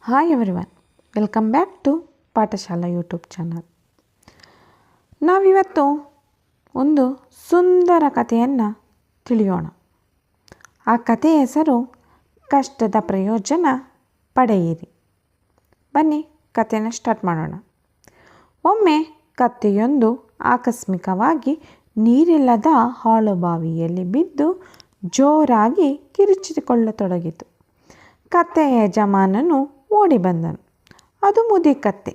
Hi everyone, welcome back to Pathashala YouTube channel. ನಾವಿವತ್ತು ಒಂದು ಸುಂದರ ಕಥೆಯನ್ನು ತಿಳಿಯೋಣ. ಆ ಕಥೆಯ ಹೆಸರು ಕಷ್ಟದ ಪ್ರಯೋಜನ ಪಡೆಯಿರಿ. ಬನ್ನಿ ಕಥೆನ ಸ್ಟಾರ್ಟ್ ಮಾಡೋಣ. ಒಮ್ಮೆ ಕತ್ತೆಯೊಂದು ಆಕಸ್ಮಿಕವಾಗಿ ನೀರಿಲ್ಲದ ಹಾಳುಬಾವಿಯಲ್ಲಿ ಬಿದ್ದು ಜೋರಾಗಿ ಕಿರುಚಿಕೊಳ್ಳತೊಡಗಿತು. ಕತ್ತೆಯ ಯಜಮಾನನು ಓಡಿ ಬಂದನು. ಅದು ಮುದಿ ಕತ್ತೆ.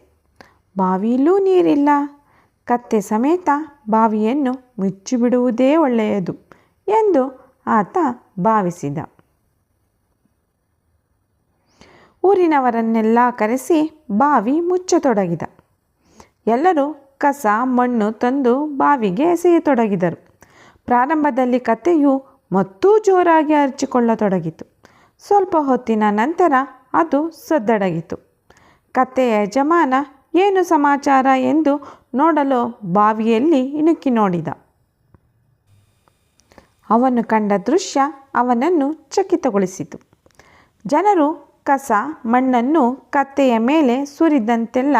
ಬಾವಿಯಲ್ಲೂ ನೀರಿಲ್ಲ. ಕತ್ತೆ ಸಮೇತ ಬಾವಿಯನ್ನು ಮುಚ್ಚಿಬಿಡುವುದೇ ಒಳ್ಳೆಯದು ಎಂದು ಆತ ಭಾವಿಸಿದ. ಊರಿನವರನ್ನೆಲ್ಲ ಕರೆಸಿ ಬಾವಿ ಮುಚ್ಚತೊಡಗಿದ. ಎಲ್ಲರೂ ಕಸ ಮಣ್ಣು ತಂದು ಬಾವಿಗೆ ಎಸೆಯತೊಡಗಿದರು. ಪ್ರಾರಂಭದಲ್ಲಿ ಕತ್ತೆಯು ಮತ್ತೂ ಜೋರಾಗಿ ಅರಚಿಕೊಳ್ಳತೊಡಗಿತು. ಸ್ವಲ್ಪ ಹೊತ್ತಿನ ನಂತರ ಅದು ಸದ್ದಡಗಿತು. ಕತ್ತೆಯ ಯಜಮಾನ ಏನು ಸಮಾಚಾರ ಎಂದು ನೋಡಲು ಬಾವಿಯಲ್ಲಿ ಇಣುಕಿ ನೋಡಿದ. ಅವನು ಕಂಡ ದೃಶ್ಯ ಅವನನ್ನು ಚಕಿತಗೊಳಿಸಿತು. ಜನರು ಕಸ ಮಣ್ಣನ್ನು ಕತ್ತೆಯ ಮೇಲೆ ಸುರಿದಂತೆಲ್ಲ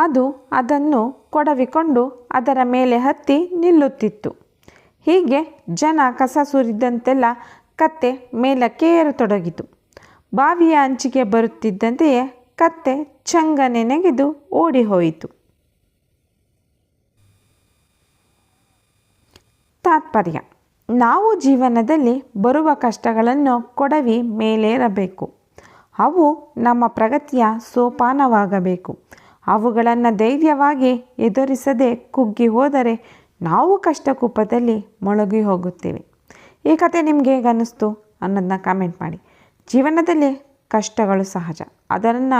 ಅದು ಅದನ್ನು ಕೊಡವಿಕೊಂಡು ಅದರ ಮೇಲೆ ಹತ್ತಿ ನಿಲ್ಲುತ್ತಿತ್ತು. ಹೀಗೆ ಜನ ಕಸ ಸುರಿದಂತೆಲ್ಲ ಕತ್ತೆ ಮೇಲಕ್ಕೆ ಏರತೊಡಗಿತು. ಬಾವಿಯ ಅಂಚಿಗೆ ಬರುತ್ತಿದ್ದಂತೆಯೇ ಕತ್ತೆ ಚಂಗನೆ ನೆಗೆದು ಓಡಿ ಹೋಯಿತು. ತಾತ್ಪರ್ಯ: ನಾವು ಜೀವನದಲ್ಲಿ ಬರುವ ಕಷ್ಟಗಳನ್ನು ಕೊಡವಿ ಮೇಲೇರಬೇಕು. ಅವು ನಮ್ಮ ಪ್ರಗತಿಯ ಸೋಪಾನವಾಗಬೇಕು. ಅವುಗಳನ್ನು ಧೈರ್ಯವಾಗಿ ಎದುರಿಸದೆ ಕುಗ್ಗಿ ಹೋದರೆ ನಾವು ಕಷ್ಟಕೂಪದಲ್ಲಿ ಮುಳುಗಿ ಹೋಗುತ್ತೇವೆ. ಈ ಕತೆ ನಿಮಗೆ ಹೇಗೆ ಅನ್ನಿಸ್ತು ಅನ್ನೋದನ್ನ ಕಾಮೆಂಟ್ ಮಾಡಿ. ಜೀವನದಲ್ಲಿ ಕಷ್ಟಗಳು ಸಹಜ. ಅದನ್ನು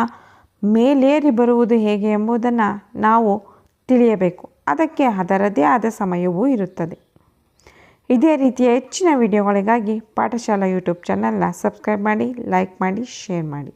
ಮೇಲೇರಿ ಬರುವುದು ಹೇಗೆ ಎಂಬುದನ್ನು ನಾವು ತಿಳಿಯಬೇಕು. ಅದಕ್ಕೆ ಅದರದೇ ಆದ ಸಮಯವೂ ಇರುತ್ತದೆ. ಇದೇ ರೀತಿಯ ಹೆಚ್ಚಿನ ವಿಡಿಯೋಗಳಿಗಾಗಿ ಪಾಠಶಾಲಾ ಯೂಟ್ಯೂಬ್ ಚಾನಲ್ನ ಸಬ್ಸ್ಕ್ರೈಬ್ ಮಾಡಿ, ಲೈಕ್ ಮಾಡಿ, ಶೇರ್ ಮಾಡಿ.